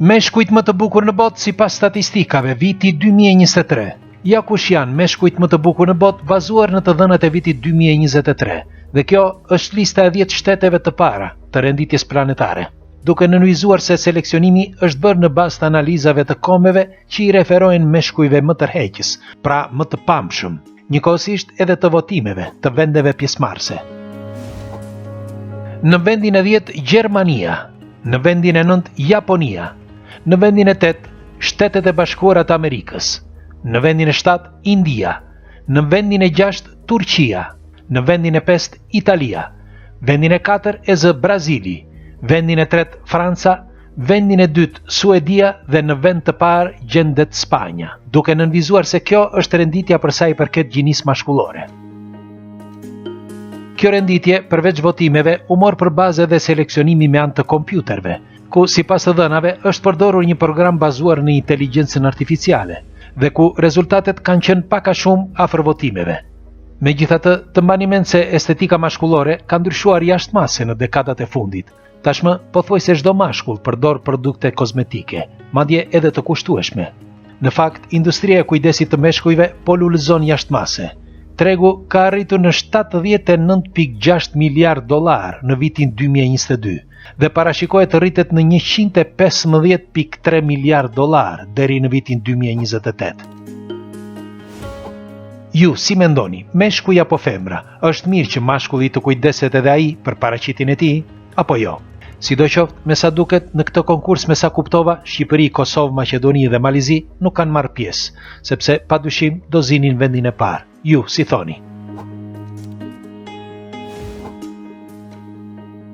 Meshkujt më të bukur në botë sipas statistikave viti 2023. Ja kush janë meshkujt më të bukur në botë bazuar në të dhënat e vitit 2023. Dhe kjo është lista e 10 shteteve të para të renditjes planetare, duke nënvizuar se seleksionimi është bërë në bazë të analizave të komeve që i referojnë meshkujve më tërheqës, pra më të pamshëm, njëkohësisht edhe të votimeve të vendeve pjesëmarrëse. Në vendin e 10 Gjermania, në vendin e 9 Japonia, në vendin e 8 Shtetet e Bashkuara të Amerikës, në vendin e 7 India, në vendin e 6 Turqia, në vendin e 5 Italia, vendin e 4 Brazili, vendin e 3 Franca, vendin e 2 Suedia dhe në vend të parë gjendet Spanja, duke nënvizuar se kjo është renditja për sa i përket gjinisë mashkullore. Kjo renditje, përveç votimeve, u mor për bazë edhe seleksionimi me anë të kompjuterve, ku sipas të dhënave është përdorur një program bazuar në inteligjencën artificiale dhe ku rezultatet kanë qenë pak a shumë afër votimeve. Megjithatë, të mbani mend se estetika mashkullore ka ndryshuar jashtëmase në dekadat e fundit. Tashmë, pothuajse çdo mashkull përdor produkte kozmetike, madje edhe të kushtueshme. Në fakt, industria e kujdesit të meshkujve po lulëzon jashtëmase. Tregu ka arritur në 79.6 miliard dollar në vitin 2022 dhe parashikohet të rritet në 115.3 miliard dollar deri në vitin 2028. Ju, si mendoni, meshkuj apo femra, është mirë që mashkulli të kujdeset edhe ai për paraqitjen e tij, apo jo? Sidoqoftë, me sa duket, në këtë konkurs me sa kuptova, Shqipëri, Kosovë, Maqedoni dhe Malizi nuk kanë marrë pjesë, sepse padyshim do zinin vendin e parë. Ju, si thoni?